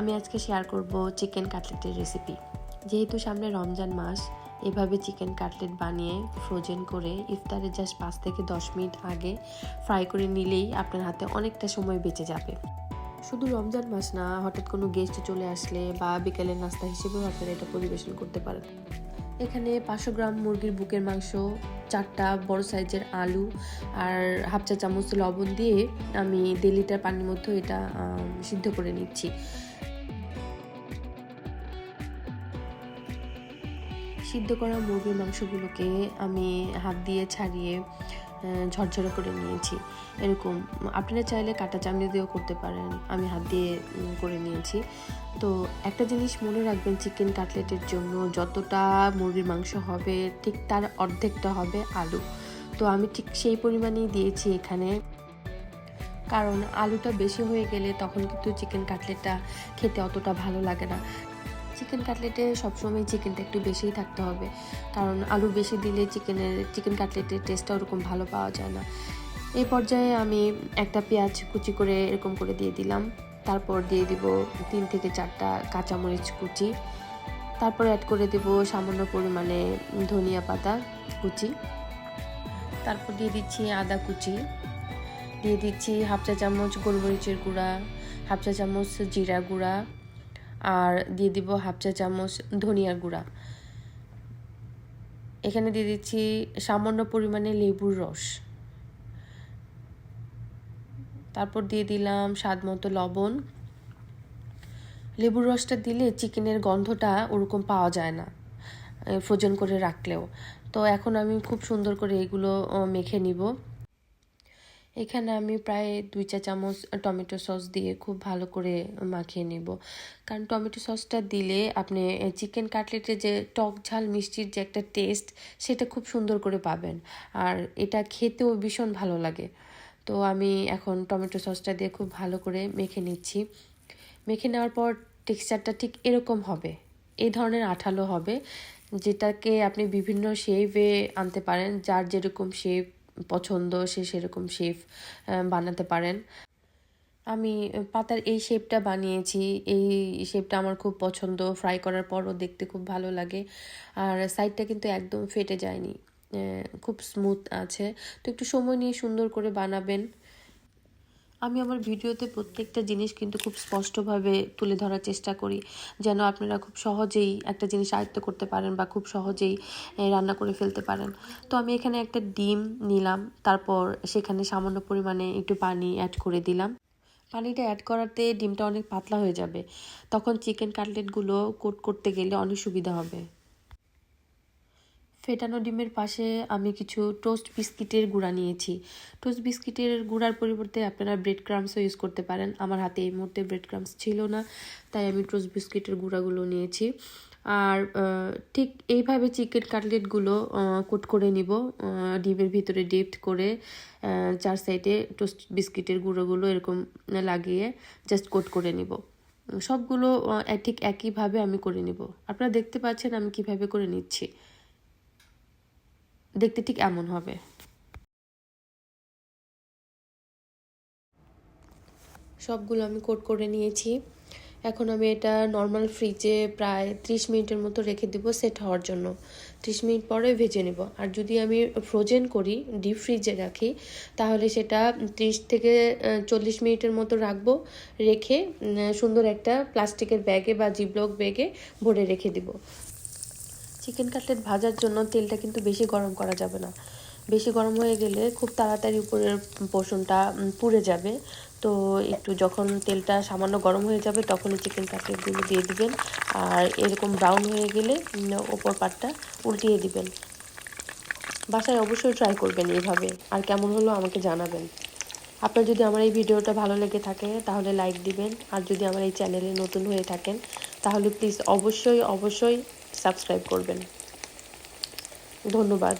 আমি আজকে শেয়ার করব চিকেন কাটলেটের রেসিপি। যেহেতু সামনে রমজান মাস, এভাবে চিকেন কাটলেট বানিয়ে ফ্রোজেন করে ইফতারে জাস্ট 5 থেকে 10 মিনিট আগে ফ্রাই করে নিলেই আপনার হাতে অনেকটা সময় বেঁচে যাবে। শুধু রমজান মাস না, হঠাৎ কোনো গেস্ট চলে আসলে বা বিকেলের নাস্তা হিসেবেও আপনারা এটা পরিবেশন করতে পারেন। এখানে 500 গ্রাম মুরগির বুকের মাংস, 4টা বড় সাইজের আলু আর হাফ চা চামচ লবণ দিয়ে আমি 1.5 লিটার পানির মধ্যে এটা সিদ্ধ করে নিচ্ছি। সিদ্ধ করা মুরগির মাংসগুলোকে আমি হাত দিয়ে ছাড়িয়ে ঝরঝরে করে নিয়েছি। এরকম আপনারা চাইলে কাঁটা চামচ দিয়েও করতে পারেন, আমি হাত দিয়ে করে নিয়েছি। তো একটা জিনিস মনে রাখবেন, চিকেন কাটলেটের জন্য যতটা মুরগির মাংস হবে ঠিক তার অর্ধেকটা হবে আলু। তো আমি ঠিক সেই পরিমাণেই দিয়েছি এখানে, কারণ আলুটা বেশি হয়ে গেলে তখন কিন্তু চিকেন কাটলেটটা খেতে অতটা ভালো লাগে না। চিকেন কাটলেটে সবসময় চিকেনটা একটু বেশিই থাকতে হবে, কারণ আলু বেশি দিলে চিকেন কাটলেটের টেস্টটা ওরকম ভালো পাওয়া যায় না। এই পর্যায়ে আমি একটা পেঁয়াজ কুচি করে এরকম করে দিয়ে দিলাম। তারপর দিয়ে দিব 3 থেকে 4টা কাঁচামরিচ কুচি। তারপর অ্যাড করে দেব সামান্য পরিমাণে ধনিয়া পাতা কুচি। তারপর দিয়ে দিচ্ছি আদা কুচি, দিয়ে দিচ্ছি হাফ চা চামচ গোলমরিচের গুঁড়া, হাফ চা চামচ জিরা গুঁড়া, আর দিয়ে দিব হাফ চা চামচ ধনিয়ার গুঁড়া। এখানে দিয়ে দিচ্ছি সামান্য পরিমাণে লেবুর রস। তারপর দিয়ে দিলাম স্বাদ মতো লবণ। লেবুর রসটা দিলে চিকেনের গন্ধটা ওরকম পাওয়া যায় না ফ্রোজেন করে রাখলেও। তো এখন আমি খুব সুন্দর করে এগুলো মেখে নিব। এখানে আমি প্রায় 2 চা চামচ টমেটো সস দিয়ে খুব ভালো করে মাখিয়ে নেব, কারণ টমেটো সসটা দিলে আপনি চিকেন কাটলেটের যে টক ঝাল মিষ্টির যে একটা টেস্ট, সেটা খুব সুন্দর করে পাবেন, আর এটা খেতেও ভীষণ ভালো লাগে। তো আমি এখন টমেটো সসটা দিয়ে খুব ভালো করে মেখে নিচ্ছি। মেখে নেওয়ার পর টেক্সচারটা ঠিক এরকম হবে, এই ধরনের আঠালো হবে, যেটাকে আপনি বিভিন্ন শেপে আনতে পারেন। যার যেরকম শেপ পছন্দ সে সেরকম শেপ বানাতে পারেন। আমি পাতার এই শেপটা বানিয়েছি, এই শেপটা আমার খুব পছন্দ। ফ্রাই করার পরও দেখতে খুব ভালো লাগে, আর সাইডটা কিন্তু একদম ফেটে যায়নি, খুব স্মুথ আছে। তো একটু সময় নিয়ে সুন্দর করে বানাবেন। আমি আমার ভিডিওতে প্রত্যেকটা জিনিস কিন্তু খুব স্পষ্টভাবে তুলে ধরার চেষ্টা করি, যেন আপনারা খুব সহজেই একটা জিনিস আয়ত্ত করতে পারেন বা খুব সহজেই রান্না করে ফেলতে পারেন। তো আমি এখানে একটা ডিম নিলাম, তারপর সেখানে সামান্য পরিমাণে একটু পানি অ্যাড করে দিলাম। পানিটা অ্যাড করাতে ডিমটা অনেক পাতলা হয়ে যাবে, তখন চিকেন কাটলেটগুলো কোট করতে গেলে অনেক সুবিধা হবে। ফেটানো ডিমের পাশে আমি কিছু টোস্ট বিস্কিটের গুঁড়া নিয়েছি। টোস্ট বিস্কিটের গুঁড়ার পরিবর্তে আপনারা ব্রেড ক্রাম্সও ইউজ করতে পারেন। আমার হাতে এই মুহূর্তে ব্রেড ক্রাম্স ছিল না, তাই আমি টোস্ট বিস্কিটের গুঁড়াগুলো নিয়েছি। আর ঠিক এইভাবে চিকেন কাটলেটগুলো কোট করে নিব, ডিমের ভিতরে ডিপড করে 4 সাইডে টোস্ট বিস্কিটের গুঁড়োগুলো এরকম লাগিয়ে জাস্ট কোট করে নিব। সবগুলো ঠিক একইভাবে আমি করে নিব। আপনারা দেখতে পাচ্ছেন আমি কিভাবে করে নিচ্ছি, দেখতে ঠিক এমন হবে। সবগুলো আমি কোট করে নিয়েছি। এখন আমি এটা নর্মাল ফ্রিজে প্রায় 30 মিনিটের মতো রেখে দেব সেট হওয়ার জন্য। 30 মিনিট পরে ভেজে নেব। আর যদি আমি ফ্রোজেন করি, ডিপ ফ্রিজে রাখি, তাহলে সেটা 30 থেকে 40 মিনিটের মতো রাখবো। রেখে সুন্দর একটা প্লাস্টিকের ব্যাগে বা জিপলক ব্যাগে ভরে রেখে দিব। চিকেন কাটলেট ভাজার জন্য তেলটা কিন্তু বেশি গরম করা যাবে না। বেশি গরম হয়ে গেলে খুব তাড়াতাড়ি উপরের পোর্শনটা পুড়ে যাবে। তো একটু যখন তেলটা সামান্য গরম হয়ে যাবে তখনই চিকেন কাটলেটগুলো দিয়ে দিবেন, আর এরকম ব্রাউন হয়ে গেলে ওপর পাটটা উল্টিয়ে দিবেন। বাসায় অবশ্যই ট্রাই করবেন এইভাবে, আর কেমন হলো আমাকে জানাবেন। আপনার যদি আমার এই ভিডিওটা ভালো লেগে থাকে তাহলে লাইক দিবেন, আর যদি আমার এই চ্যানেলে নতুন হয়ে থাকেন তাহলে প্লিজ অবশ্যই সাবস্ক্রাইব করবেন। ধন্যবাদ।